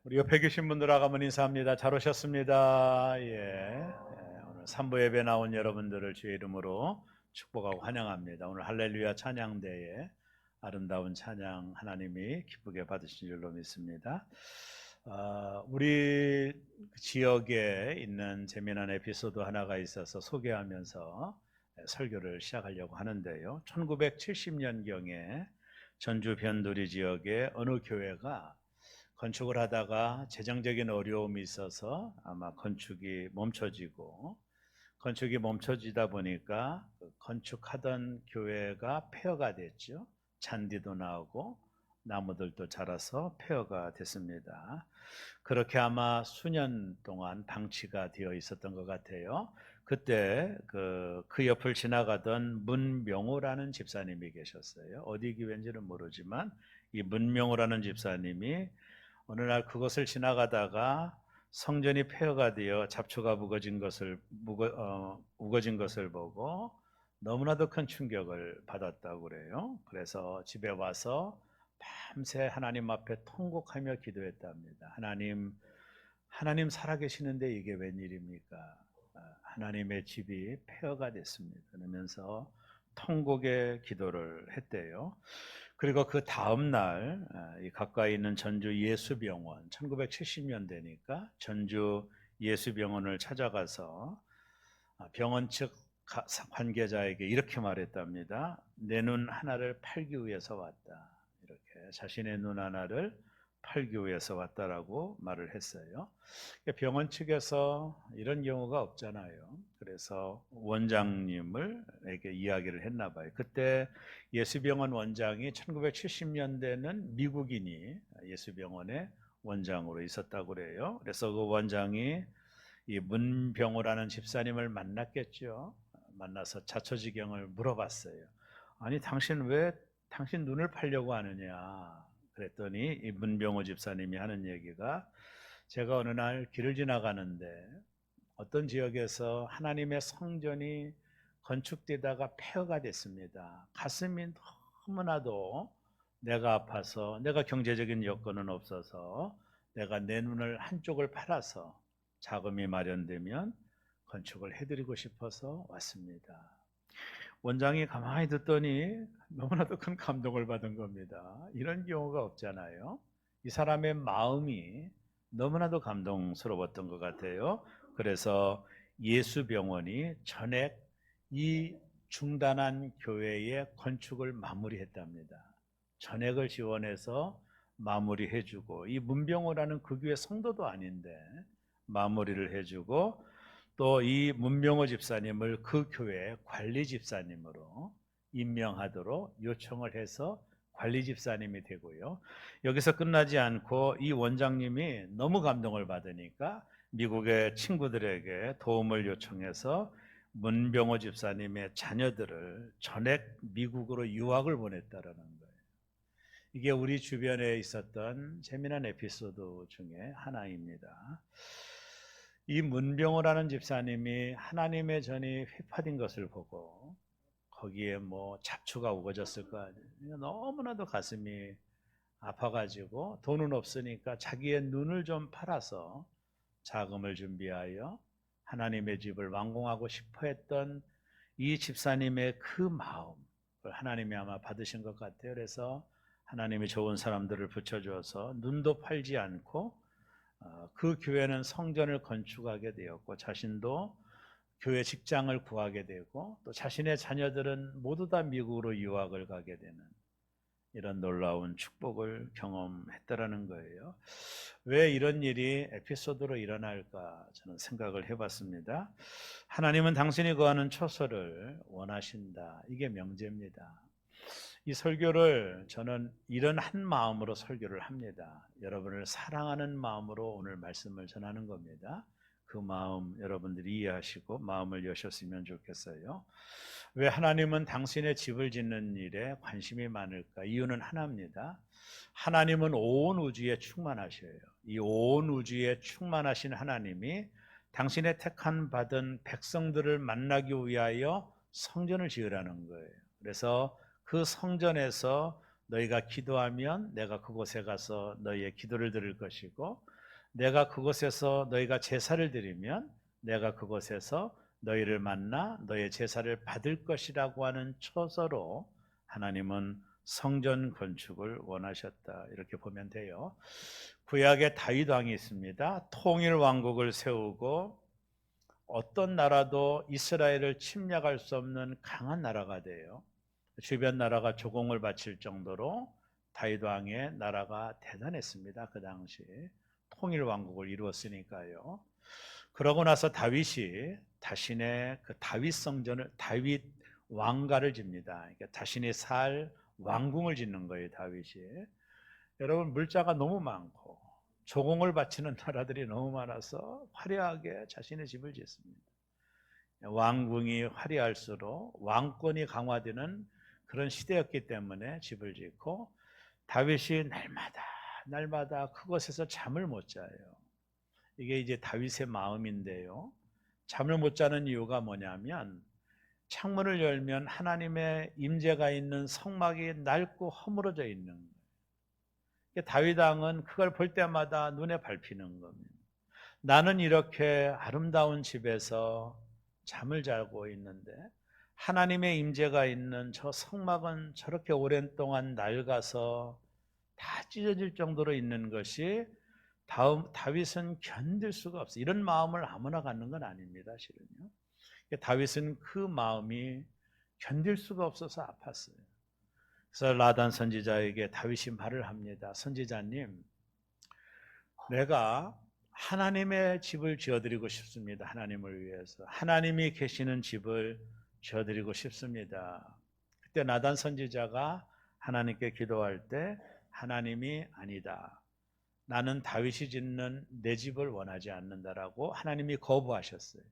우리 옆에 계신 분들하고 한번 인사합니다. 잘 오셨습니다. 오늘 3부 예배 나온 여러분들을 주의 이름으로 축복하고 환영합니다. 오늘 할렐루야 찬양대에 아름다운 찬양 하나님이 기쁘게 받으신 줄로 믿습니다. 우리 지역에 있는 재미난 에피소드 하나가 있어서 소개하면서 설교를 시작하려고 하는데요. 1970년경에 전주 변두리 지역의 어느 교회가 건축을 하다가 재정적인 어려움이 있어서 아마 건축이 멈춰지다 보니까 그 건축하던 교회가 폐허가 됐죠. 잔디도 나오고 나무들도 자라서 폐허가 됐습니다. 그렇게 아마 수년 동안 방치가 되어 있었던 것 같아요. 그때 그 옆을 지나가던 문명호라는 집사님이 계셨어요. 어디 교회인지는 모르지만 이 문명호라는 집사님이 어느 날 그것을 지나가다가 성전이 폐허가 되어 잡초가 우거진 것을 보고 너무나도 큰 충격을 받았다고 그래요. 그래서 집에 와서 밤새 하나님 앞에 통곡하며 기도했답니다. 하나님 살아계시는데 이게 웬일입니까? 하나님의 집이 폐허가 됐습니다. 그러면서 통곡의 기도를 했대요. 그리고 그 다음 날 가까이 있는 전주 예수병원, 1970년대니까 전주 예수병원을 찾아가서 병원 측 관계자에게 이렇게 말했답니다. 내 눈 하나를 팔기 위해서 왔다. 이렇게 자신의 눈 하나를 팔기 위해서 왔다라고 말을 했어요. 병원 측에서 이런 경우가 없잖아요. 그래서 원장님에게 이야기를 했나 봐요. 그때 예수병원 원장이 1970년대는 미국인이 예수병원의 원장으로 있었다고 그래요. 그래서 그 원장이 이 문병호라는 집사님을 만났겠죠. 만나서 자초지경을 물어봤어요. 아니 당신 눈을 팔려고 하느냐 그랬더니 이 문병호 집사님이 하는 얘기가 제가 어느 날 길을 지나가는데 어떤 지역에서 하나님의 성전이 건축되다가 폐허가 됐습니다. 가슴이 너무나도 내가 아파서 내가 경제적인 여건은 없어서 내가 내 눈을 한쪽을 팔아서 자금이 마련되면 건축을 해드리고 싶어서 왔습니다. 원장이 가만히 듣더니 너무나도 큰 감동을 받은 겁니다. 이런 경우가 없잖아요. 이 사람의 마음이 너무나도 감동스러웠던 것 같아요. 그래서 예수병원이 전액 이 중단한 교회의 건축을 마무리했답니다. 전액을 지원해서 마무리해주고 이 문병호라는 그 교회 성도도 아닌데 마무리를 해주고 또 이 문명호 집사님을 그 교회 관리 집사님으로 임명하도록 요청을 해서 관리 집사님이 되고요. 여기서 끝나지 않고 이 원장님이 너무 감동을 받으니까 미국의 친구들에게 도움을 요청해서 문병호 집사님의 자녀들을 전액 미국으로 유학을 보냈다라는 거예요. 이게 우리 주변에 있었던 재미난 에피소드 중에 하나입니다. 이 문병호라는 집사님이 하나님의 전이 휘파린 것을 보고 거기에 뭐 잡초가 우거졌을 거 아니에요. 너무나도 가슴이 아파가지고 돈은 없으니까 자기의 눈을 좀 팔아서 자금을 준비하여 하나님의 집을 완공하고 싶어 했던 이 집사님의 그 마음을 하나님이 아마 받으신 것 같아요. 그래서 하나님이 좋은 사람들을 붙여줘서 눈도 팔지 않고 그 교회는 성전을 건축하게 되었고 자신도 교회 직장을 구하게 되고 또 자신의 자녀들은 모두 다 미국으로 유학을 가게 되는 이런 놀라운 축복을 경험했다라는 거예요. 왜 이런 일이 에피소드로 일어날까 저는 생각을 해봤습니다. 하나님은 당신이 거하는 처소를 원하신다. 이게 명제입니다. 이 설교를 저는 이런 한 마음으로 설교를 합니다. 여러분을 사랑하는 마음으로 오늘 말씀을 전하는 겁니다. 그 마음 여러분들이 이해하시고 마음을 여셨으면 좋겠어요. 왜 하나님은 당신의 집을 짓는 일에 관심이 많을까? 이유는 하나입니다. 하나님은 온 우주에 충만하셔요. 이 온 우주에 충만하신 하나님이 당신의 택한 받은 백성들을 만나기 위하여 성전을 지으라는 거예요. 그래서 그 성전에서 너희가 기도하면 내가 그곳에 가서 너희의 기도를 들을 것이고 내가 그곳에서 너희가 제사를 드리면 내가 그곳에서 너희를 만나 너의 제사를 받을 것이라고 하는 처서로 하나님은 성전 건축을 원하셨다. 이렇게 보면 돼요. 구약에 다윗 왕이 있습니다. 통일 왕국을 세우고 어떤 나라도 이스라엘을 침략할 수 없는 강한 나라가 돼요. 주변 나라가 조공을 바칠 정도로 다윗 왕의 나라가 대단했습니다. 그 당시 통일 왕국을 이루었으니까요. 그러고 나서 다윗이 자신의 그 다윗 성전을 다윗 왕가를 집니다. 그러니까 자신이 살 왕궁을 짓는 거예요, 다윗이. 여러분, 물자가 너무 많고 조공을 바치는 나라들이 너무 많아서 화려하게 자신의 집을 짓습니다. 왕궁이 화려할수록 왕권이 강화되는 그런 시대였기 때문에 집을 짓고, 다윗이 날마다 그곳에서 잠을 못 자요. 이게 이제 다윗의 마음인데요. 잠을 못 자는 이유가 뭐냐면 창문을 열면 하나님의 임재가 있는 성막이 낡고 허물어져 있는 거예요. 다윗 왕은 그걸 볼 때마다 눈에 밟히는 겁니다. 나는 이렇게 아름다운 집에서 잠을 자고 있는데 하나님의 임재가 있는 저 성막은 저렇게 오랜 동안 낡아서 다 찢어질 정도로 있는 것이 다윗은 견딜 수가 없어요. 이런 마음을 아무나 갖는 건 아닙니다, 실은요. 다윗은 그 마음이 견딜 수가 없어서 아팠어요. 그래서 나단 선지자에게 다윗이 말을 합니다. 선지자님, 내가 하나님의 집을 지어드리고 싶습니다. 하나님을 위해서 하나님이 계시는 집을 지어드리고 싶습니다. 그때 나단 선지자가 하나님께 기도할 때 하나님이 아니다, 나는 다윗이 짓는 내 집을 원하지 않는다라고 하나님이 거부하셨어요.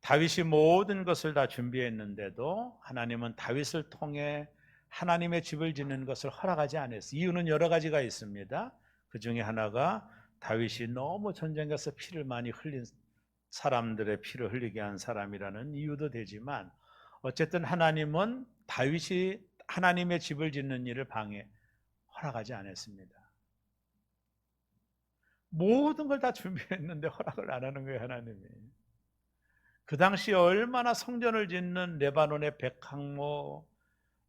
다윗이 모든 것을 다 준비했는데도 하나님은 다윗을 통해 하나님의 집을 짓는 것을 허락하지 않았어요. 이유는 여러 가지가 있습니다. 그 중에 하나가 다윗이 너무 전쟁에서 피를 많이 흘린, 사람들의 피를 흘리게 한 사람이라는 이유도 되지만, 어쨌든 하나님은 다윗이 하나님의 집을 짓는 일을 허락하지 않았습니다. 모든 걸 다 준비했는데 허락을 안 하는 거예요, 하나님이. 그 당시 얼마나 성전을 짓는 레바논의 백항모,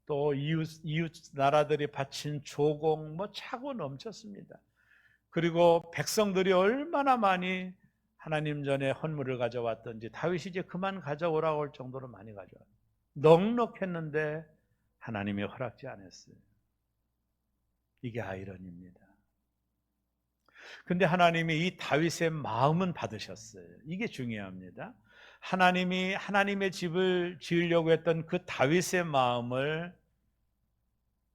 또 이웃 나라들이 바친 조공, 차고 넘쳤습니다. 그리고 백성들이 얼마나 많이 하나님 전에 헌물을 가져왔던지, 다윗이 이제 그만 가져오라고 할 정도로 많이 가져왔어요. 넉넉했는데 하나님이 허락지 않았어요. 이게 아이러니입니다. 근데 하나님이 이 다윗의 마음은 받으셨어요. 이게 중요합니다. 하나님이 하나님의 집을 지으려고 했던 그 다윗의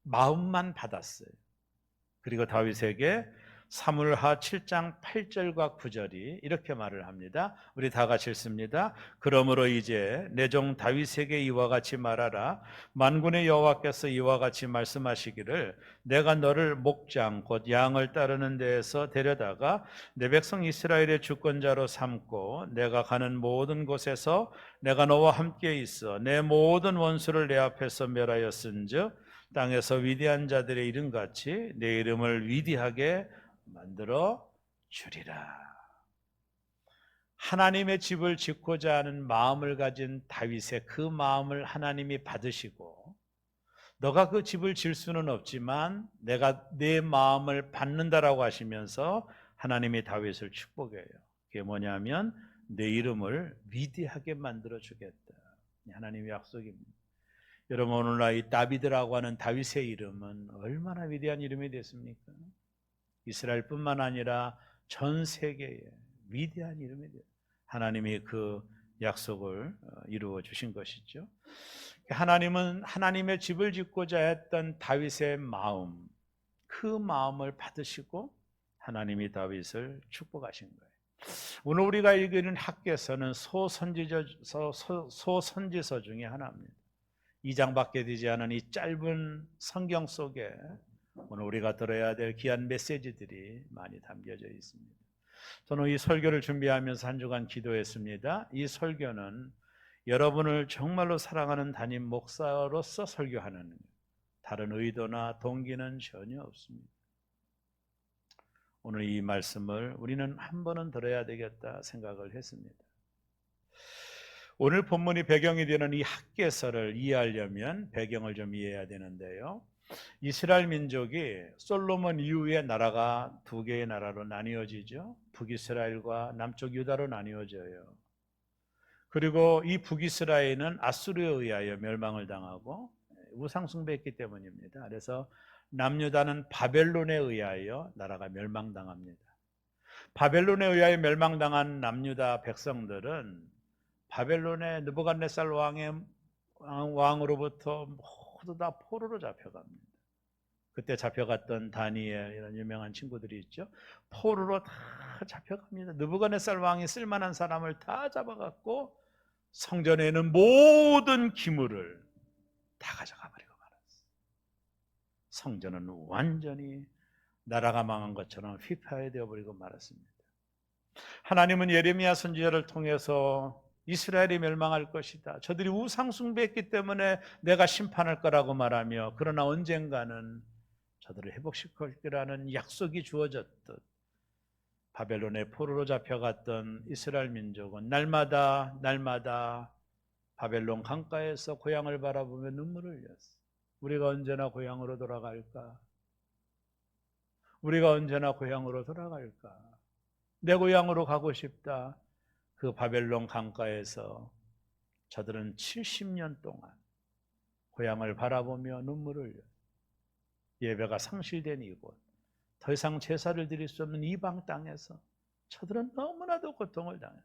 마음만 받았어요. 그리고 다윗에게 사무엘하 7장 8절과 9절이 이렇게 말을 합니다. 우리 다 같이 읽습니다. 그러므로 이제 내 종 다윗에게 이와 같이 말하라. 만군의 여호와께서 이와 같이 말씀하시기를, 내가 너를 목장 곧 양을 따르는 데에서 데려다가 내 백성 이스라엘의 주권자로 삼고 내가 가는 모든 곳에서 내가 너와 함께 있어 내 모든 원수를 내 앞에서 멸하였은즉 땅에서 위대한 자들의 이름같이 내 이름을 위대하게 만들어 주리라. 하나님의 집을 짓고자 하는 마음을 가진 다윗의 그 마음을 하나님이 받으시고, 너가 그 집을 질 수는 없지만 내가 내 마음을 받는다라고 하시면서 하나님이 다윗을 축복해요. 그게 뭐냐면 내 이름을 위대하게 만들어 주겠다. 하나님의 약속입니다. 여러분, 오늘날 이 다비드라고 하는 다윗의 이름은 얼마나 위대한 이름이 됐습니까? 이스라엘뿐만 아니라 전 세계에 위대한 이름이 돼요. 하나님이 그 약속을 이루어 주신 것이죠. 하나님은 하나님의 집을 짓고자 했던 다윗의 마음, 그 마음을 받으시고 하나님이 다윗을 축복하신 거예요. 오늘 우리가 읽는 학개서는 소선지서 중에 하나입니다. 2장밖에 되지 않은 이 짧은 성경 속에 오늘 우리가 들어야 될 귀한 메시지들이 많이 담겨져 있습니다. 저는 이 설교를 준비하면서 한 주간 기도했습니다. 이 설교는 여러분을 정말로 사랑하는 담임 목사로서 설교하는, 다른 의도나 동기는 전혀 없습니다. 오늘 이 말씀을 우리는 한 번은 들어야 되겠다 생각을 했습니다. 오늘 본문이 배경이 되는 이 학개서를 이해하려면 배경을 좀 이해해야 되는데요. 이스라엘 민족이 솔로몬 이후에 나라가 두 개의 나라로 나뉘어지죠. 북이스라엘과 남쪽 유다로 나뉘어져요. 그리고 이 북이스라엘은 아수르에 의하여 멸망을 당하고 우상 숭배했기 때문입니다. 그래서 남유다는 바벨론에 의하여 나라가 멸망당합니다. 바벨론에 의하여 멸망당한 남유다 백성들은 바벨론의 느부갓네살 왕으로부터 모두 다 포로로 잡혀갑니다. 그때 잡혀갔던 다니엘 이런 유명한 친구들이 있죠. 포로로 다 잡혀갑니다. 느부갓네살 왕이 쓸만한 사람을 다 잡아갖고 성전에 있는 모든 기물을 다 가져가 버리고 말았어요. 성전은 완전히 나라가 망한 것처럼 휘파해되어 버리고 말았습니다. 하나님은 예레미야 선지자를 통해서 이스라엘이 멸망할 것이다. 저들이 우상 숭배했기 때문에 내가 심판할 거라고 말하며 그러나 언젠가는 저들을 회복시킬 거라는 약속이 주어졌듯 바벨론의 포로로 잡혀갔던 이스라엘 민족은 날마다 바벨론 강가에서 고향을 바라보며 눈물을 흘렸어. 우리가 언제나 고향으로 돌아갈까? 우리가 언제나 고향으로 돌아갈까? 내 고향으로 가고 싶다. 그 바벨론 강가에서 저들은 70년 동안 고향을 바라보며 눈물을 흘렸어. 예배가 상실된 이곳, 더 이상 제사를 드릴 수 없는 이방 땅에서 저들은 너무나도 고통을 당해요.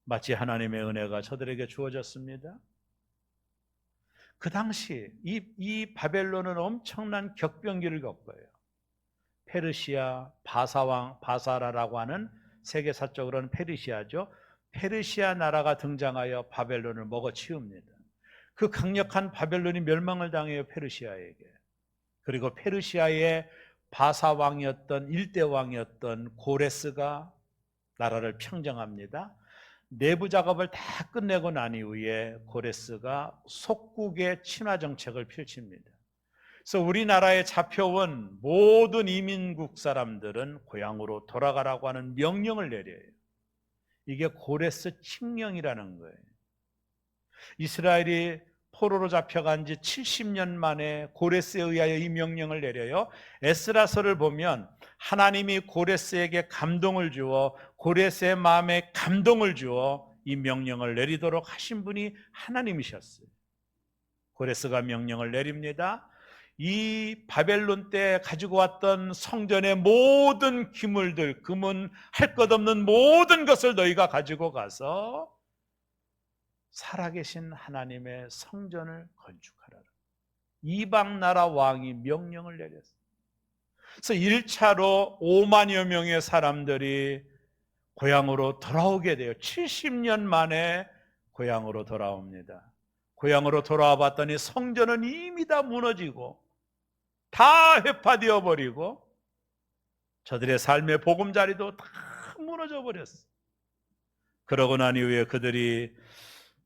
마치 하나님의 은혜가 저들에게 주어졌습니다. 그 당시 이 바벨론은 엄청난 격변기를 겪어요. 페르시아 바사라라고 하는 세계사적으로는 페르시아죠. 페르시아 나라가 등장하여 바벨론을 먹어치웁니다. 그 강력한 바벨론이 멸망을 당해요, 페르시아에게. 그리고 페르시아의 바사왕이었던 일대왕이었던 고레스가 나라를 평정합니다. 내부 작업을 다 끝내고 난 이후에 고레스가 속국의 친화 정책을 펼칩니다. 그래서 우리나라에 잡혀온 모든 이민국 사람들은 고향으로 돌아가라고 하는 명령을 내려요. 이게 고레스 칙령이라는 거예요. 이스라엘이 포로로 잡혀간 지 70년 만에 고레스에 의하여 이 명령을 내려요. 에스라서를 보면 하나님이 고레스에게 감동을 주어 고레스의 마음에 감동을 주어 이 명령을 내리도록 하신 분이 하나님이셨어요. 고레스가 명령을 내립니다. 이 바벨론 때 가지고 왔던 성전의 모든 기물들, 금은 할 것 없는 모든 것을 너희가 가지고 가서 살아계신 하나님의 성전을 건축하라. 이방 나라 왕이 명령을 내렸어요. 그래서 1차로 5만여 명의 사람들이 고향으로 돌아오게 돼요. 70년 만에 고향으로 돌아옵니다. 고향으로 돌아와 봤더니 성전은 이미 다 무너지고 다 회파되어 버리고 저들의 삶의 보금자리도 다 무너져 버렸어요. 그러고 난 이후에 그들이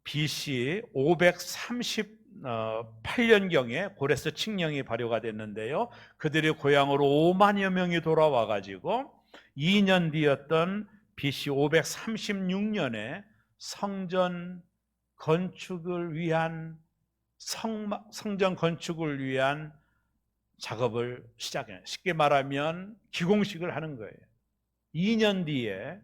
BC 538년경에 고레스 칙령이 발효가 됐는데요. 그들이 고향으로 5만여 명이 돌아와 가지고 2년 뒤였던 BC 536년에 성전 건축을 위한 작업을 시작해요. 쉽게 말하면 기공식을 하는 거예요. 2년 뒤에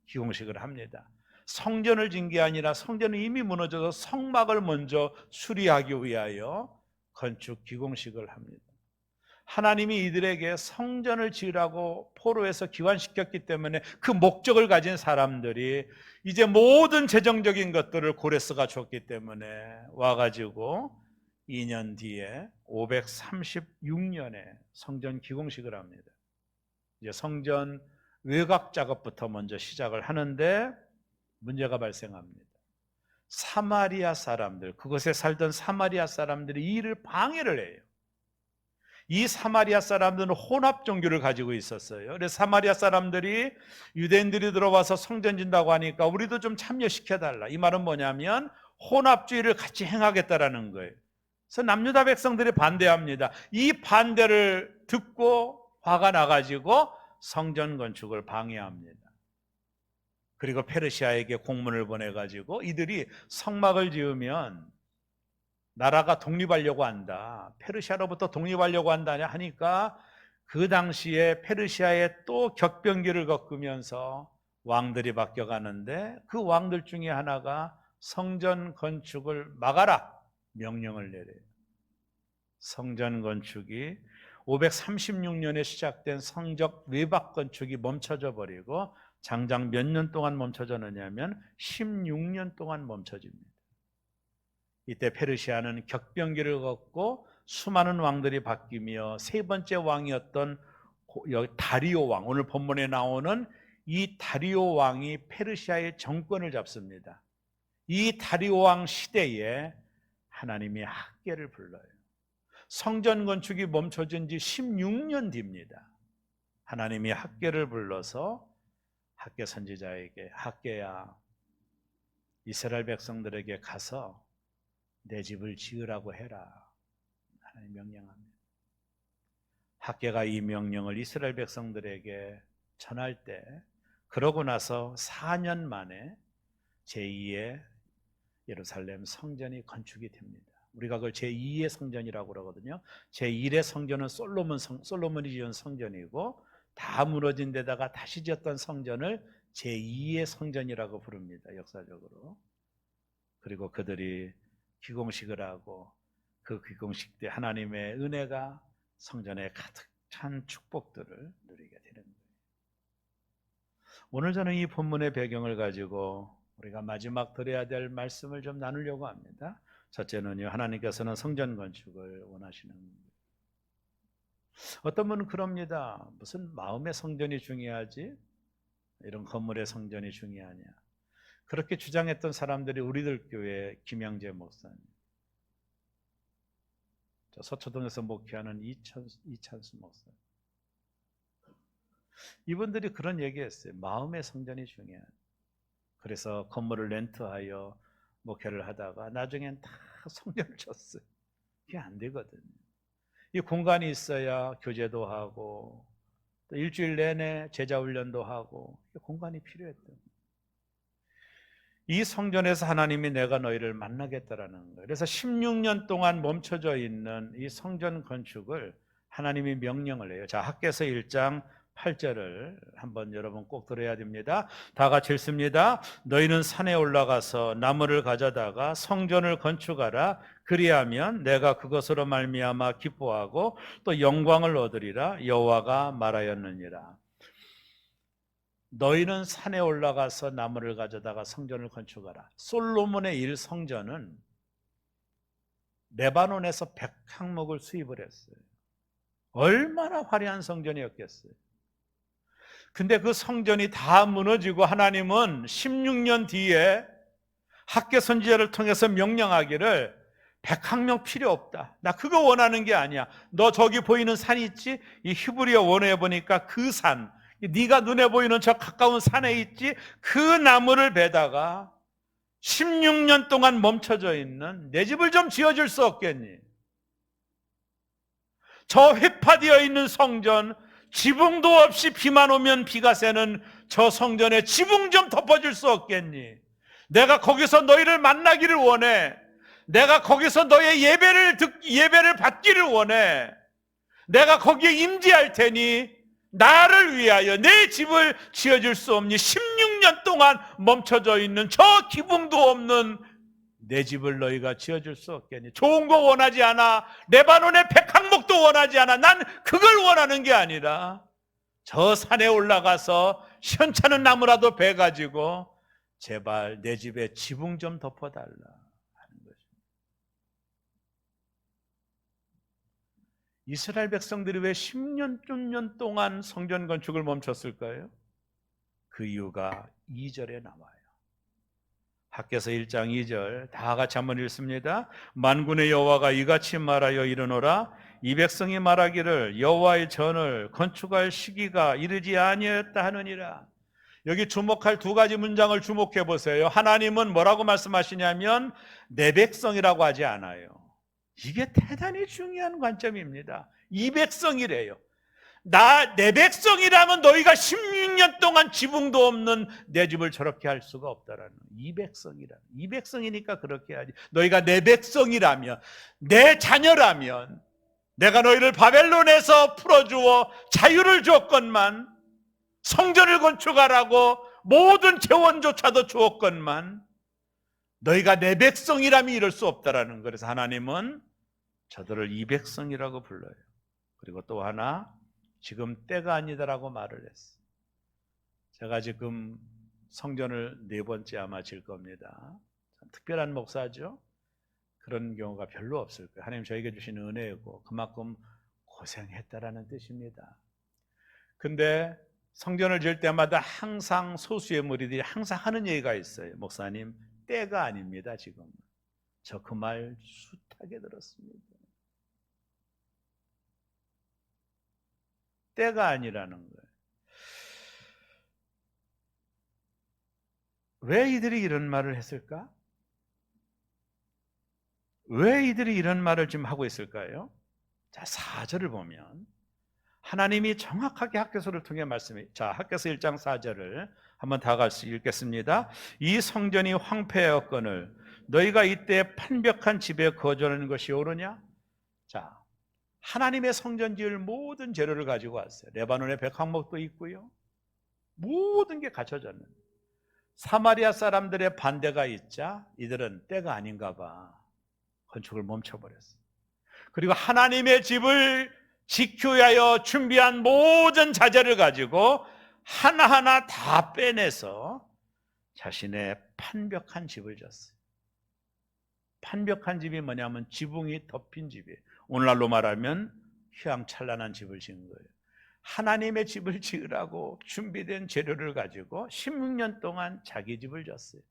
기공식을 합니다. 성전을 진 게 아니라 성전은 이미 무너져서 성막을 먼저 수리하기 위하여 건축 기공식을 합니다. 하나님이 이들에게 성전을 지으라고 포로에서 귀환시켰기 때문에 그 목적을 가진 사람들이 이제 모든 재정적인 것들을 고레스가 줬기 때문에 와가지고 2년 뒤에 536년에 성전 기공식을 합니다. 이제 성전 외곽 작업부터 먼저 시작을 하는데 문제가 발생합니다. 사마리아 사람들, 그곳에 살던 사마리아 사람들이 이 일을 방해를 해요. 이 사마리아 사람들은 혼합 종교를 가지고 있었어요. 그래서 사마리아 사람들이 유대인들이 들어와서 성전 진다고 하니까 우리도 좀 참여시켜달라. 이 말은 뭐냐면 혼합주의를 같이 행하겠다라는 거예요. 그래서 남유다 백성들이 반대합니다. 이 반대를 듣고 화가 나가지고 성전 건축을 방해합니다. 그리고 페르시아에게 공문을 보내가지고 이들이 성막을 지으면 나라가 독립하려고 한다, 페르시아로부터 독립하려고 한다냐 하니까 그 당시에 페르시아에 또 격변기를 겪으면서 왕들이 바뀌어가는데 그 왕들 중에 하나가 성전 건축을 막아라 명령을 내려요. 성전 건축이 536년에 시작된 성적 외박 건축이 멈춰져 버리고 장장 몇 년 동안 멈춰졌느냐면 16년 동안 멈춰집니다. 이때 페르시아는 격변기를 걷고 수많은 왕들이 바뀌며 세 번째 왕이었던 다리오 왕, 오늘 본문에 나오는 이 다리오 왕이 페르시아의 정권을 잡습니다. 이 다리오 왕 시대에 하나님이 학개를 불러요. 성전 건축이 멈춰진 지 16년 뒤입니다. 하나님이 학개를 불러서 학개 선지자에게, 학개야, 이스라엘 백성들에게 가서 내 집을 지으라고 해라, 하나님 명령합니다. 학개가 이 명령을 이스라엘 백성들에게 전할 때, 그러고 나서 4년 만에 제2의 예루살렘 성전이 건축이 됩니다. 우리가 그걸 제2의 성전이라고 그러거든요. 제1의 성전은 솔로몬이 지은 성전이고, 다 무너진 데다가 다시 지었던 성전을 제2의 성전이라고 부릅니다, 역사적으로. 그리고 그들이 기공식을 하고 그 기공식 때 하나님의 은혜가 성전에 가득 찬 축복들을 누리게 되는 거예요. 오늘 저는 이 본문의 배경을 가지고 우리가 마지막 드려야 될 말씀을 좀 나누려고 합니다. 첫째는요, 하나님께서는 성전 건축을 원하시는 거예요. 어떤 분은 그럽니다. 무슨 마음의 성전이 중요하지? 이런 건물의 성전이 중요하냐? 그렇게 주장했던 사람들이 우리들 교회 김양재 목사님, 서초동에서 목회하는 이찬수 목사님, 이분들이 그런 얘기했어요. 마음의 성전이 중요하다. 그래서 건물을 렌트하여 목회를 하다가 나중엔 다 성전을 쳤어요. 그게 안 되거든요. 이 공간이 있어야 교제도 하고 또 일주일 내내 제자 훈련도 하고 공간이 필요했던, 이 성전에서 하나님이 내가 너희를 만나겠다라는 거예요. 그래서 16년 동안 멈춰져 있는 이 성전 건축을 하나님이 명령을 해요. 자, 학개서 1장 8절을 한번 여러분 꼭 들어야 됩니다. 다 같이 읽습니다. 너희는 산에 올라가서 나무를 가져다가 성전을 건축하라. 그리하면 내가 그것으로 말미암아 기뻐하고 또 영광을 얻으리라. 여호와가 말하였느니라. 너희는 산에 올라가서 나무를 가져다가 성전을 건축하라. 솔로몬의 1성전은 레바논에서 100항목을 수입을 했어요. 얼마나 화려한 성전이었겠어요. 근데 그 성전이 다 무너지고 하나님은 16년 뒤에 학개 선지자를 통해서 명령하기를 100항목 필요 없다. 나 그거 원하는 게 아니야. 너 저기 보이는 산 있지? 이 히브리어 원어에 보니까 그 산, 네가 눈에 보이는 저 가까운 산에 있지? 그 나무를 베다가 16년 동안 멈춰져 있는 내 집을 좀 지어줄 수 없겠니? 저 회파되어 있는 성전, 지붕도 없이 비만 오면 비가 새는 저 성전에 지붕 좀 덮어줄 수 없겠니? 내가 거기서 너희를 만나기를 원해. 내가 거기서 너의 예배를 받기를 원해. 내가 거기에 임재할 테니 나를 위하여 내 집을 지어줄 수 없니? 16년 동안 멈춰져 있는 저 기붕도 없는 내 집을 너희가 지어줄 수 없겠니? 좋은 거 원하지 않아. 레바논의 100항목도 원하지 않아. 난 그걸 원하는 게 아니라 저 산에 올라가서 시원찮은 나무라도 베가지고 제발 내 집에 지붕 좀 덮어달라 하는 것입니다. 이스라엘 백성들이 왜 10년 동안 성전 건축을 멈췄을까요? 그 이유가 2절에 나와요. 학개서 1장 2절 다 같이 한번 읽습니다. 만군의 여호와가 이같이 말하여 이르노라. 이 백성이 말하기를 여호와의 전을 건축할 시기가 이르지 아니하였다 하느니라. 여기 주목할 두 가지 문장을 주목해 보세요. 하나님은 뭐라고 말씀하시냐면 내 백성이라고 하지 않아요. 이게 대단히 중요한 관점입니다. 이 백성이래요. 내 백성이라면 너희가 16년 동안 지붕도 없는 내 집을 저렇게 할 수가 없다라는 이 백성이니까 그렇게 하지. 너희가 내 백성이라면, 내 자녀라면 내가 너희를 바벨론에서 풀어주어 자유를 줬건만, 성전을 건축하라고 모든 재원조차도 주었건만, 너희가 내 백성이라면 이럴 수 없다라는 거예요. 그래서 하나님은 저들을 이 백성이라고 불러요. 그리고 또 하나, 지금 때가 아니다라고 말을 했어요. 제가 지금 성전을 4번째 아마 질 겁니다. 특별한 목사죠. 그런 경우가 별로 없을 거예요. 하나님 저에게 주신 은혜이고 그만큼 고생했다라는 뜻입니다. 근데 성전을 지을 때마다 항상 소수의 무리들이 항상 하는 얘기가 있어요. 목사님, 때가 아닙니다. 지금 저 그 말 숱하게 들었습니다. 때가 아니라는 거예요. 왜 이들이 이런 말을 했을까? 왜 이들이 이런 말을 지금 하고 있을까요? 자, 4절을 보면 하나님이 정확하게 학개서를 통해 말씀해. 자, 학개서 1장 4절을 한번 다 같이 읽겠습니다. 이 성전이 황폐하였거늘 너희가 이때 판벽한 집에 거주하는 것이 옳으냐? 자, 하나님의 성전 지을 모든 재료를 가지고 왔어요. 레바논의 백향목도 있고요. 모든 게 갖춰졌는데 사마리아 사람들의 반대가 있자 이들은 때가 아닌가 봐 건축을 멈춰버렸어요. 그리고 하나님의 집을 지키기 위하여 준비한 모든 자재를 가지고 하나하나 다 빼내서 자신의 판벽한 집을 졌어요. 판벽한 집이 뭐냐면 지붕이 덮인 집이에요. 오늘날로 말하면 휘황찬란한 집을 지은 거예요. 하나님의 집을 지으라고 준비된 재료를 가지고 16년 동안 자기 집을 졌어요.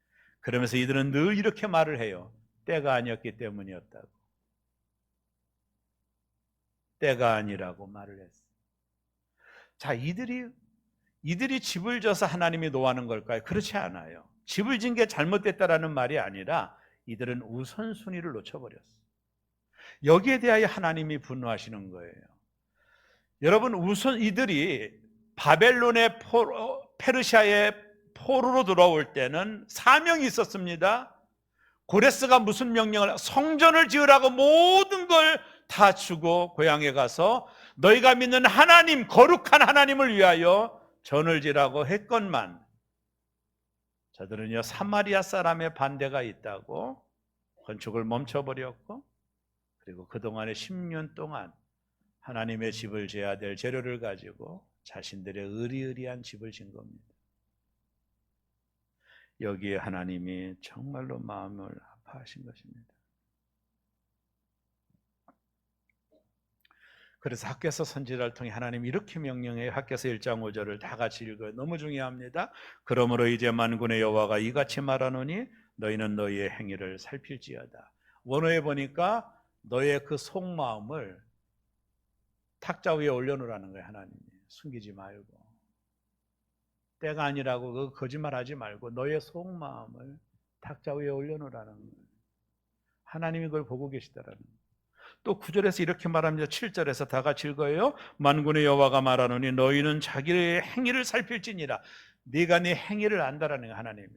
그러면서 이들은 늘 이렇게 말을 해요. 때가 아니었기 때문이었다고. 때가 아니라고 말을 했어요. 자, 이들이 집을 져서 하나님이 노하는 걸까요? 그렇지 않아요. 집을 진 게 잘못됐다라는 말이 아니라 이들은 우선순위를 놓쳐버렸어요. 여기에 대하여 하나님이 분노하시는 거예요. 여러분, 우선 이들이 바벨론의 페르시아의 포로로 들어올 때는 사명이 있었습니다. 고레스가 무슨 명령을 성전을 지으라고 모든 걸 다 주고 고향에 가서 너희가 믿는 하나님, 거룩한 하나님을 위하여 전을 지라고 했건만 저들은요 사마리아 사람의 반대가 있다고 건축을 멈춰버렸고 그리고 그동안의 10년 동안 하나님의 집을 지어야 될 재료를 가지고 자신들의 의리의리한 집을 진 겁니다. 여기에 하나님이 정말로 마음을 아파하신 것입니다. 그래서 학개서 선지자를 통해 하나님이 이렇게 명령해요. 학개서 1장 5절을 다 같이 읽어요. 너무 중요합니다. 그러므로 이제 만군의 여호와가 이같이 말하노니 너희는 너희의 행위를 살필지어다. 원어에 보니까 너의 그 속마음을 탁자 위에 올려놓으라는 거예요. 하나님이 숨기지 말고 때가 아니라고 그 거짓말하지 말고 너의 속마음을 탁자 위에 올려놓으라는 거예요. 하나님이 그걸 보고 계시다라는 거예요. 또 9절에서 이렇게 말합니다. 7절에서 다 같이 읽어요. 만군의 여호와가 말하노니 너희는 자기의 행위를 살필지니라. 네가 네 행위를 안다라는 거예요. 하나님이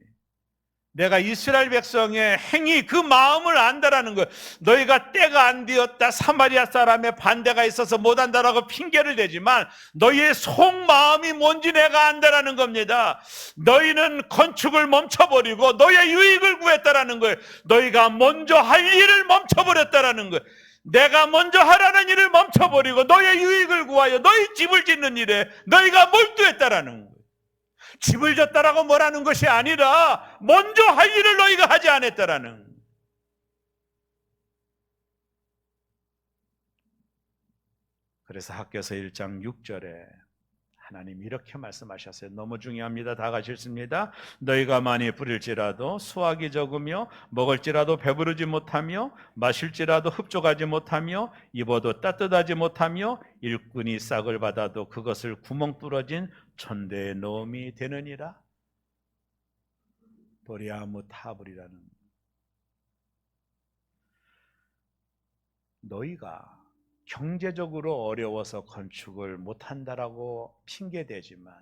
내가 이스라엘 백성의 행위 그 마음을 안다라는 거예요. 너희가 때가 안 되었다 사마리아 사람의 반대가 있어서 못한다라고 핑계를 대지만 너희의 속마음이 뭔지 내가 안다라는 겁니다. 너희는 건축을 멈춰버리고 너희의 유익을 구했다라는 거예요. 너희가 먼저 할 일을 멈춰버렸다라는 거예요. 내가 먼저 하라는 일을 멈춰버리고 너희의 유익을 구하여 너희 집을 짓는 일에 너희가 몰두했다라는 거예요. 집을 졌다라고 뭐라는 것이 아니라 먼저 할 일을 너희가 하지 않았다라는. 그래서 학개서 1장 6절에 하나님 이렇게 말씀하셨어요. 너무 중요합니다. 다 같이 읽습니다. 너희가 많이 부릴지라도 수확이 적으며 먹을지라도 배부르지 못하며 마실지라도 흡족하지 못하며 입어도 따뜻하지 못하며 일꾼이 싹을 받아도 그것을 구멍 뚫어진 천대에 넣음이 되느니라. 도리아무 타불이라는 너희가 경제적으로 어려워서 건축을 못한다라고 핑계대지만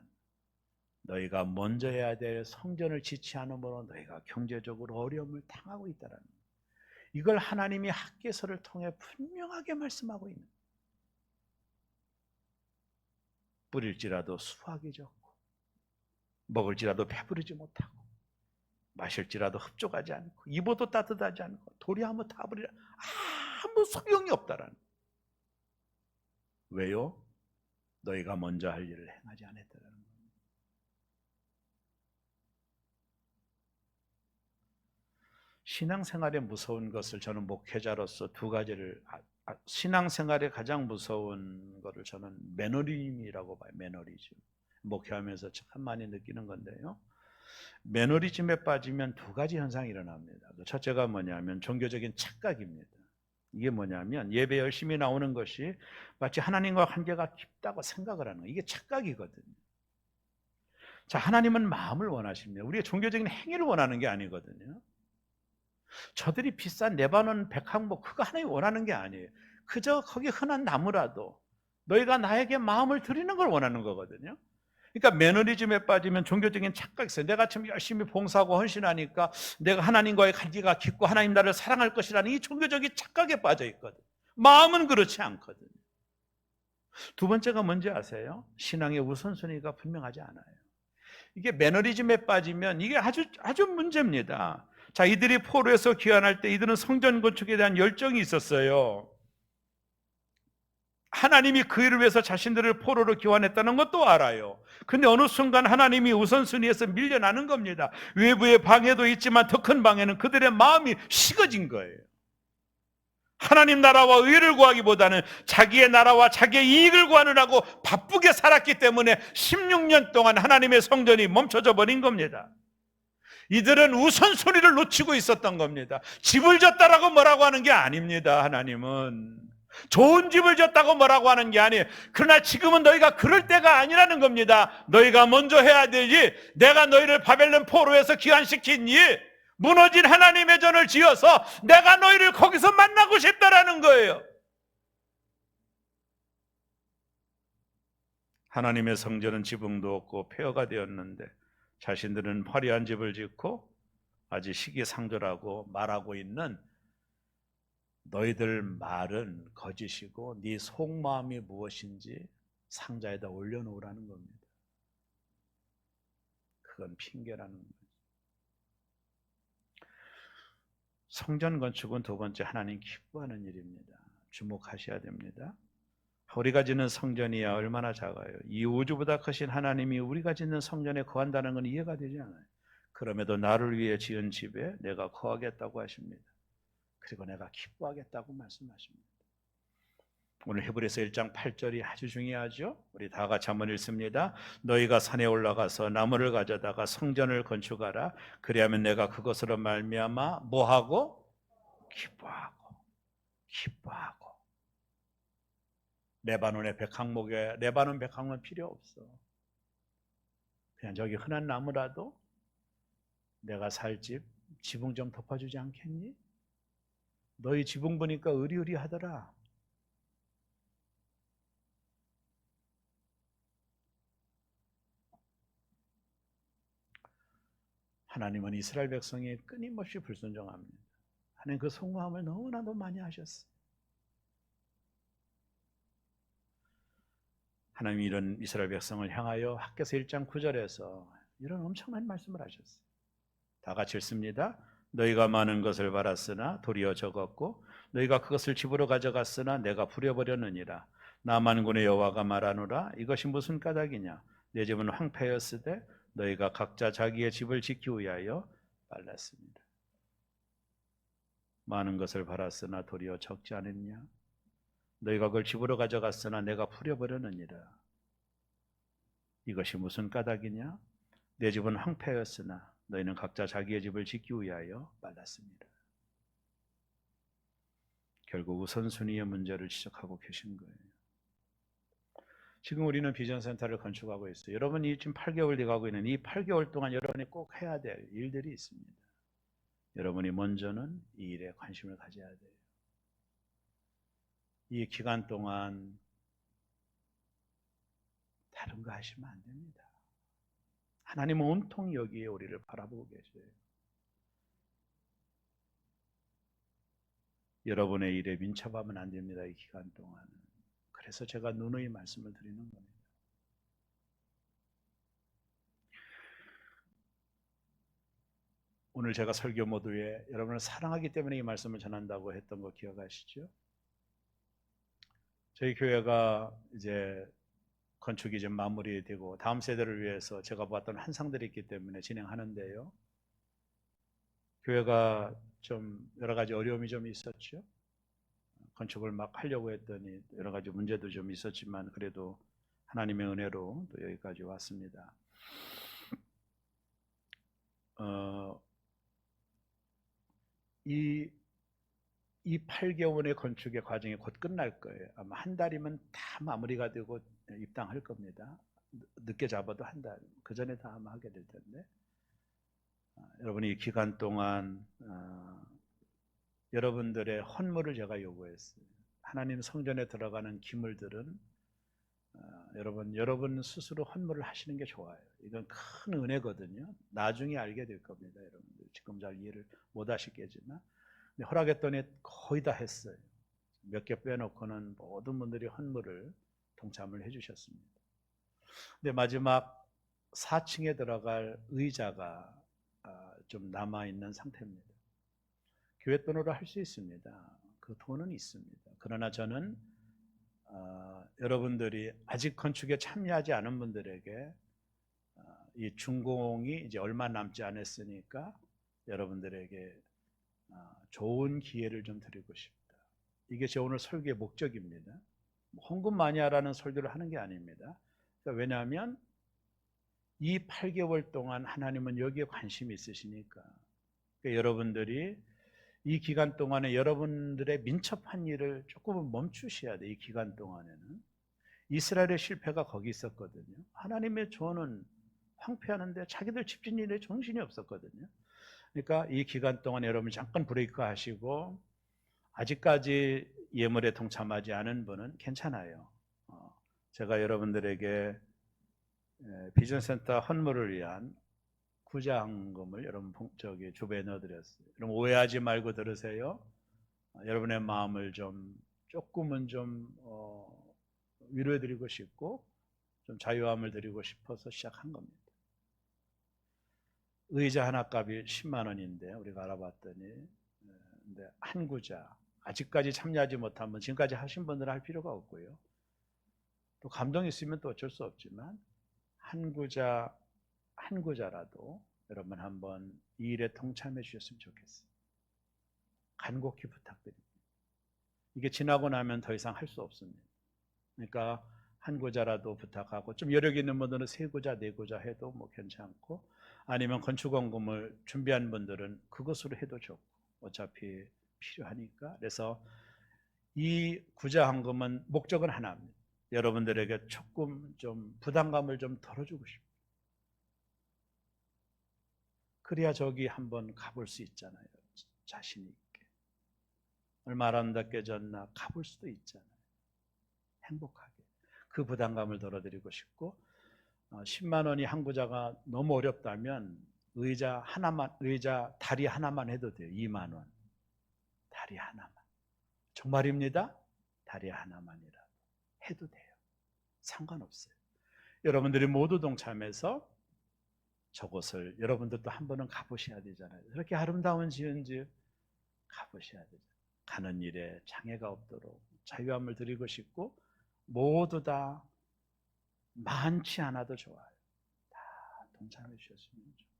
너희가 먼저 해야 될 성전을 짓지 않으므로 너희가 경제적으로 어려움을 당하고 있다는 거예요. 이걸 하나님이 학개서를 통해 분명하게 말씀하고 있는 거예요. 뿌릴지라도 수확이 적고 먹을지라도 배부르지 못하고 마실지라도 흡족하지 않고 입어도 따뜻하지 않고 도리하면 타버리라 아무 소용이 없다라는 거예요. 왜요? 너희가 먼저 할 일을 행하지 않았다라는 거예요. 신앙생활에 무서운 것을 저는 목회자로서 두 가지를 신앙생활에 가장 무서운 것을 저는 매너리즘이라고 봐요. 매너리즘. 목회하면서 참 많이 느끼는 건데요. 매너리즘에 빠지면 두 가지 현상이 일어납니다. 첫째가 뭐냐면 종교적인 착각입니다. 이게 뭐냐면 예배 열심히 나오는 것이 마치 하나님과 관계가 깊다고 생각을 하는 거예요. 이게 착각이거든요. 자, 하나님은 마음을 원하십니다. 우리가 종교적인 행위를 원하는 게 아니거든요. 저들이 비싼 레바논 백항목 그거 하나님 원하는 게 아니에요. 그저 거기 흔한 나무라도 너희가 나에게 마음을 드리는 걸 원하는 거거든요. 그러니까 매너리즘에 빠지면 종교적인 착각이 있어요. 내가 참 열심히 봉사하고 헌신하니까 내가 하나님과의 관계가 깊고 하나님 나를 사랑할 것이라는 이 종교적인 착각에 빠져 있거든. 마음은 그렇지 않거든요. 두 번째가 뭔지 아세요? 신앙의 우선순위가 분명하지 않아요. 이게 매너리즘에 빠지면 이게 아주 문제입니다. 자, 이들이 포로에서 귀환할 때 이들은 성전 건축에 대한 열정이 있었어요. 하나님이 그 일을 위해서 자신들을 포로로 귀환했다는 것도 알아요. 근데 어느 순간 하나님이 우선순위에서 밀려나는 겁니다. 외부의 방해도 있지만 더 큰 방해는 그들의 마음이 식어진 거예요. 하나님 나라와 의를 구하기보다는 자기의 나라와 자기의 이익을 구하느라고 바쁘게 살았기 때문에 16년 동안 하나님의 성전이 멈춰져 버린 겁니다. 이들은 우선순위를 놓치고 있었던 겁니다. 집을 졌다라고 뭐라고 하는 게 아닙니다. 하나님은 좋은 집을 졌다고 뭐라고 하는 게 아니에요. 그러나 지금은 너희가 그럴 때가 아니라는 겁니다. 너희가 먼저 해야 되지. 내가 너희를 바벨론 포로에서 귀환시킨 일, 무너진 하나님의 전을 지어서 내가 너희를 거기서 만나고 싶다라는 거예요. 하나님의 성전은 지붕도 없고 폐허가 되었는데 자신들은 화려한 집을 짓고 아주 시기상조라고 말하고 있는 너희들 말은 거짓이고 네 속마음이 무엇인지 상자에다 올려놓으라는 겁니다. 그건 핑계라는 거예요. 성전 건축은 두 번째 하나님 기뻐하는 일입니다. 주목하셔야 됩니다. 우리가 짓는 성전이야 얼마나 작아요. 이 우주보다 크신 하나님이 우리가 짓는 성전에 거한다는 건 이해가 되지 않아요. 그럼에도 나를 위해 지은 집에 내가 거하겠다고 하십니다. 그리고 내가 기뻐하겠다고 말씀하십니다. 오늘 히브리서 1장 8절이 아주 중요하죠. 우리 다 같이 한번 읽습니다. 너희가 산에 올라가서 나무를 가져다가 성전을 건축하라. 그리하면 내가 그것으로 말미암아 뭐하고? 기뻐하고. 레바논의 백항목에 레바논 백항목은 필요 없어. 그냥 저기 흔한 나무라도 내가 살 집 지붕 좀 덮어주지 않겠니? 너희 지붕 보니까 으리으리하더라. 하나님은 이스라엘 백성이 끊임없이 불순종합니다. 하나님 그 속마음을 너무나도 많이 하셨어요. 하나님이 이런 이스라엘 백성을 향하여 학개서 1장 9절에서 이런 엄청난 말씀을 하셨어요. 다 같이 읽습니다. 너희가 많은 것을 바랐으나 도리어 적었고 너희가 그것을 집으로 가져갔으나 내가 부려버렸느니라. 나 만군의 여호와가 말하노라. 이것이 무슨 까닭이냐? 내 집은 황폐였으되 너희가 각자 자기의 집을 짓기 위하여 빨랐습니다. 많은 것을 바랐으나 도리어 적지 않았냐? 너희가 그걸 집으로 가져갔으나 내가 부려버렸느니라. 이것이 무슨 까닭이냐? 내 집은 황폐였으나 너희는 각자 자기의 집을 짓기 위하여 빨랐습니다. 결국 우선순위의 문제를 지적하고 계신 거예요. 지금 우리는 비전센터를 건축하고 있어요. 여러분이 지금 8개월 돼가고 있는 이 8개월 동안 여러분이 꼭 해야 될 일들이 있습니다. 여러분이 먼저는 이 일에 관심을 가져야 돼요. 이 기간 동안 다른 거 하시면 안 됩니다. 하나님은 온통 여기에 우리를 바라보고 계셔요. 여러분의 일에 민첩하면 안 됩니다. 이 기간 동안은. 그래서 제가 누누이 말씀을 드리는 겁니다. 오늘 제가 설교 모두에 여러분을 사랑하기 때문에 이 말씀을 전한다고 했던 거 기억하시죠? 저희 교회가 이제 건축이 좀 마무리되고 다음 세대를 위해서 제가 보았던 환상들이 있기 때문에 진행하는데요. 교회가 좀 여러 가지 어려움이 좀 있었죠. 건축을 막 하려고 했더니 여러 가지 문제도 좀 있었지만 그래도 하나님의 은혜로 또 여기까지 왔습니다. 이 8개월의 건축의 과정이 곧 끝날 거예요. 아마 한 달이면 다 마무리가 되고 입당할 겁니다. 늦게 잡아도 한 달, 그 전에 다 아마 하게 될 텐데 여러분이 이 기간 동안 여러분들의 헌물을 제가 요구했어요. 하나님 성전에 들어가는 기물들은 여러분 스스로 헌물을 하시는 게 좋아요. 이건 큰 은혜거든요. 나중에 알게 될 겁니다. 여러분들 지금 잘 이해를 못 하시겠지만 허락했더니 거의 다 했어요. 몇 개 빼놓고는 모든 분들이 헌물을 동참을 해주셨습니다. 근데 마지막 4층에 들어갈 의자가 좀 남아있는 상태입니다. 교회 돈으로 할 수 있습니다. 그 돈은 있습니다. 그러나 저는 여러분들이 아직 건축에 참여하지 않은 분들에게 이 준공이 이제 얼마 남지 않았으니까 여러분들에게 좋은 기회를 좀 드리고 싶다. 이게 제 오늘 설교의 목적입니다. 헌금 많이 하라는 설교를 하는 게 아닙니다. 그러니까 왜냐하면 이 8개월 동안 하나님은 여기에 관심이 있으시니까 그러니까 여러분들이 이 기간 동안에 여러분들의 민첩한 일을 조금은 멈추셔야 돼요. 이 기간 동안에는 이스라엘의 실패가 거기 있었거든요. 하나님의 조언은 황폐하는데 자기들 집진일에 정신이 없었거든요. 그러니까 이 기간 동안 여러분 잠깐 브레이크 하시고 아직까지 예물에 동참하지 않은 분은 괜찮아요. 제가 여러분들에게 비전센터 헌물을 위한 구자헌금을 여러분 주변에 넣어드렸어요. 여러분 오해하지 말고 들으세요. 여러분의 마음을 좀 조금은 좀 위로해드리고 싶고 좀 자유함을 드리고 싶어서 시작한 겁니다. 의자 하나 값이 10만 원인데 우리가 알아봤더니 근데 한 구자 아직까지 참여하지 못하면 지금까지 하신 분들은 할 필요가 없고요. 또 감동이 있으면 또 어쩔 수 없지만 한 구자라도 여러분 한번 이 일에 동참해 주셨으면 좋겠어요. 간곡히 부탁드립니다. 이게 지나고 나면 더 이상 할 수 없습니다. 그러니까 한 구자라도 부탁하고 좀 여력 있는 분들은 세 구자, 네 구자 해도 뭐 괜찮고 아니면 건축원금을 준비한 분들은 그것으로 해도 좋고 어차피 필요하니까 그래서 이 구자헌금은 목적은 하나입니다. 여러분들에게 조금 좀 부담감을 좀 덜어주고 싶어요. 그래야 저기 한번 가볼 수 있잖아요. 자신 있게. 얼마 아름답게 졌나 가볼 수도 있잖아요. 행복하게. 그 부담감을 덜어드리고 싶고 10만 원이 한 구자가 너무 어렵다면 의자 다리 하나만 해도 돼요. 2만 원. 다리 하나만. 정말입니다. 다리 하나만이라도 해도 돼요. 상관없어요. 여러분들이 모두 동참해서 저곳을 여러분들도 한 번은 가보셔야 되잖아요. 그렇게 아름다운 지은 집 가보셔야 되잖아요. 가는 일에 장애가 없도록 자유함을 드리고 싶고 모두 다 많지 않아도 좋아요. 다 동참해 주셨으면 좋겠어요.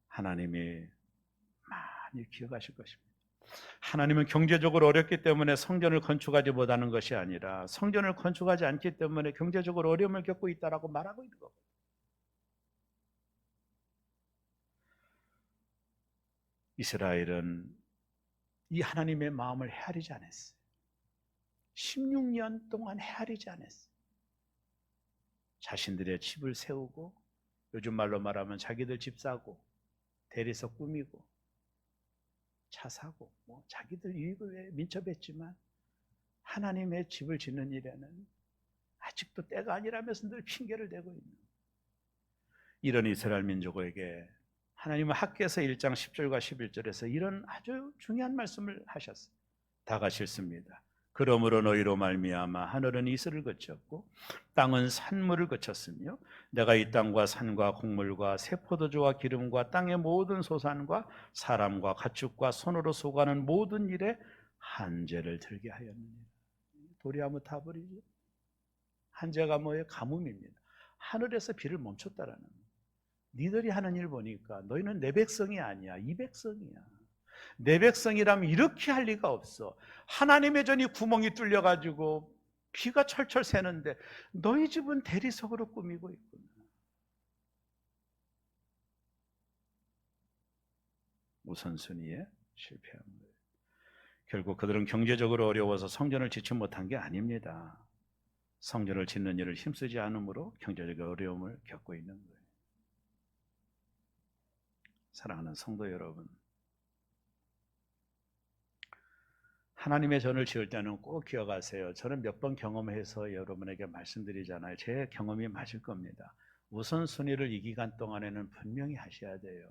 하나님이 많이 기억하실 것입니다. 하나님은 경제적으로 어렵기 때문에 성전을 건축하지 못하는 것이 아니라 성전을 건축하지 않기 때문에 경제적으로 어려움을 겪고 있다라고 말하고 있는 거예요. 이스라엘은 이 하나님의 마음을 헤아리지 않았어요. 16년 동안 헤아리지 않았어요. 자신들의 집을 세우고 요즘 말로 말하면 자기들 집 사고 대리석 꾸미고 차 사고 뭐 자기들 유익을 위해 민첩했지만 하나님의 집을 짓는 일에는 아직도 때가 아니라면서 늘 핑계를 대고 있는 이런 이스라엘 민족에게 하나님은 학개서 1장 10절과 11절에서 이런 아주 중요한 말씀을 하셨어요. 다가 싫습니다. 그러므로 너희로 말미암아 하늘은 이슬을 그쳤고 땅은 산물을 그쳤으며 내가 이 땅과 산과 곡물과 새 포도주와 기름과 땅의 모든 소산과 사람과 가축과 손으로 수고하는 모든 일에 한죄를 들게 하였느니라. 도리하면 타버리죠. 한죄가 뭐예요? 가뭄입니다. 하늘에서 비를 멈췄다라는 거예요. 니들이 하는 일 보니까 너희는 내 백성이 아니야. 이 백성이야. 내 백성이라면 이렇게 할 리가 없어. 하나님의 전이 구멍이 뚫려가지고 비가 철철 새는데 너희 집은 대리석으로 꾸미고 있구나. 우선순위에 실패한 거예요. 결국 그들은 경제적으로 어려워서 성전을 짓지 못한 게 아닙니다. 성전을 짓는 일을 힘쓰지 않으므로 경제적 어려움을 겪고 있는 거예요. 사랑하는 성도 여러분, 하나님의 전을 지을 때는 꼭 기억하세요. 저는 몇 번 경험해서 여러분에게 말씀드리잖아요. 제 경험이 맞을 겁니다. 우선순위를 이 기간 동안에는 분명히 하셔야 돼요.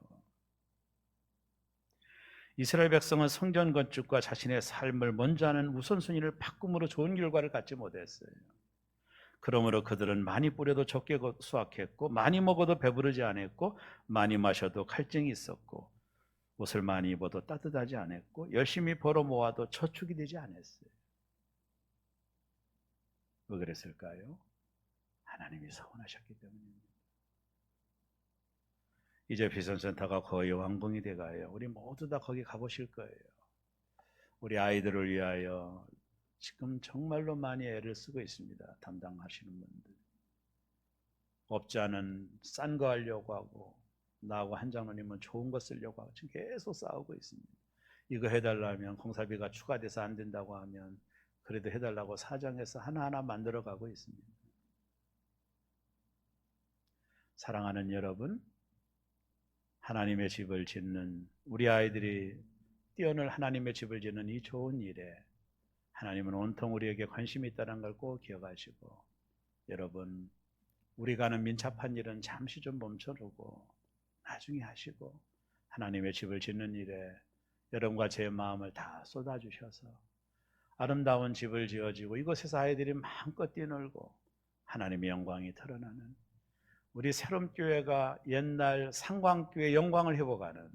이스라엘 백성은 성전 건축과 자신의 삶을 먼저 하는 우선순위를 바꿈으로 좋은 결과를 갖지 못했어요. 그러므로 그들은 많이 뿌려도 적게 수확했고 많이 먹어도 배부르지 않았고 많이 마셔도 갈증이 있었고 옷을 많이 입어도 따뜻하지 않았고 열심히 벌어 모아도 저축이 되지 않았어요. 왜 그랬을까요? 하나님이 서운하셨기 때문입니다. 이제 비전센터가 거의 완공이 돼가요. 우리 모두 다 거기 가보실 거예요. 우리 아이들을 위하여 지금 정말로 많이 애를 쓰고 있습니다. 담당하시는 분들. 업자는 싼 거 하려고 하고 나하고 한장로님은 좋은 거 쓰려고 하고 지금 계속 싸우고 있습니다. 이거 해달라면 공사비가 추가돼서 안 된다고 하면 그래도 해달라고 사정해서 하나하나 만들어가고 있습니다. 사랑하는 여러분, 하나님의 집을 짓는 우리 아이들이 뛰어날 하나님의 집을 짓는 이 좋은 일에 하나님은 온통 우리에게 관심이 있다는 걸 꼭 기억하시고, 여러분, 우리가 하는 민첩한 일은 잠시 좀 멈춰두고 나중에 하시고 하나님의 집을 짓는 일에 여러분과 제 마음을 다 쏟아주셔서 아름다운 집을 지어지고 이곳에서 아이들이 마음껏 뛰놀고 하나님의 영광이 드러나는 우리 새롬교회가 옛날 상광교회 영광을 회복하는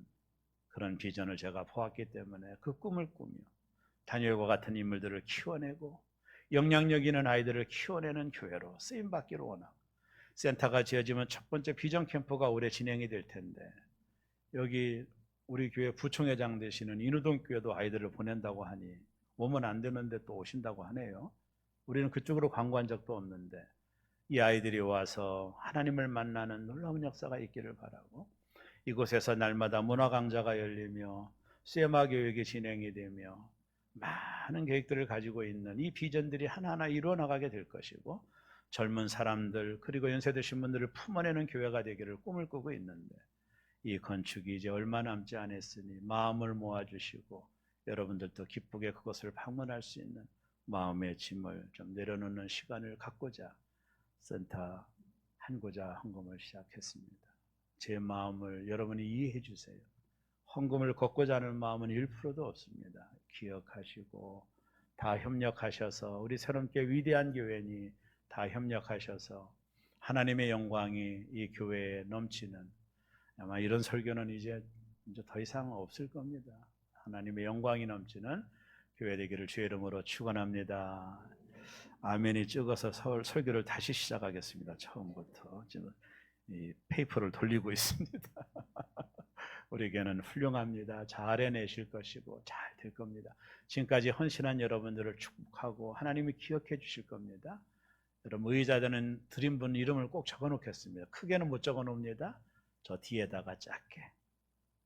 그런 비전을 제가 보았기 때문에 그 꿈을 꾸며 다니엘과 같은 인물들을 키워내고 영향력 있는 아이들을 키워내는 교회로 쓰임받기를 원하고, 센터가 지어지면 첫 번째 비전 캠프가 올해 진행이 될 텐데 여기 우리 교회 부총회장 되시는 인우동 교회도 아이들을 보낸다고 하니 오면 안 되는데 또 오신다고 하네요. 우리는 그쪽으로 광고한 적도 없는데 이 아이들이 와서 하나님을 만나는 놀라운 역사가 있기를 바라고, 이곳에서 날마다 문화 강좌가 열리며 세마 교육이 진행이 되며 많은 계획들을 가지고 있는 이 비전들이 하나하나 이루어 나가게 될 것이고, 젊은 사람들 그리고 연세 드신 분들을 품어내는 교회가 되기를 꿈을 꾸고 있는데 이 건축이 이제 얼마 남지 않았으니 마음을 모아주시고 여러분들도 기쁘게 그것을 방문할 수 있는 마음의 짐을 좀 내려놓는 시간을 갖고자 센터 한고자 헌금을 시작했습니다. 제 마음을 여러분이 이해해 주세요. 헌금을 걷고자 하는 마음은 1%도 없습니다. 기억하시고 다 협력하셔서 우리 새롭게 위대한 교회니 다 협력하셔서 하나님의 영광이 이 교회에 넘치는, 아마 이런 설교는 이제 더 이상 없을 겁니다. 하나님의 영광이 넘치는 교회 되기를 주의 이름으로 축원합니다. 아멘이 찍어서 설교를 다시 시작하겠습니다. 처음부터 지금 이 페이퍼를 돌리고 있습니다. 우리 교회는 훌륭합니다. 잘 해내실 것이고 잘 될 겁니다. 지금까지 헌신한 여러분들을 축복하고 하나님이 기억해 주실 겁니다. 여러분 의자되는 드린 분 이름을 꼭 적어 놓겠습니다. 크게는 못 적어 놓습니다. 저 뒤에다가 작게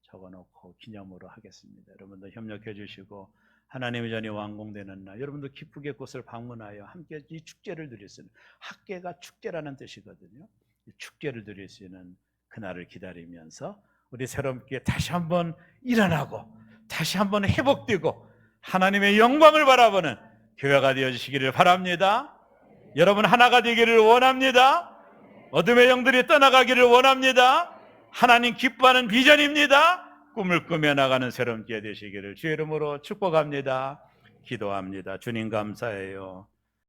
적어 놓고 기념으로 하겠습니다. 여러분도 협력해 주시고 하나님의 전이 완공되는 날 여러분도 기쁘게 그곳을 방문하여 함께 이 축제를 누릴 수 있는, 학계가 축제라는 뜻이거든요. 이 축제를 누릴 수 있는 그날을 기다리면서 우리 새롭게 다시 한번 일어나고 다시 한번 회복되고 하나님의 영광을 바라보는 교회가 되어주시기를 바랍니다. 여러분 하나가 되기를 원합니다. 어둠의 영들이 떠나가기를 원합니다. 하나님 기뻐하는 비전입니다. 꿈을 꾸며 나가는 새로운 기회 되시기를 주의 이름으로 축복합니다. 기도합니다. 주님 감사해요.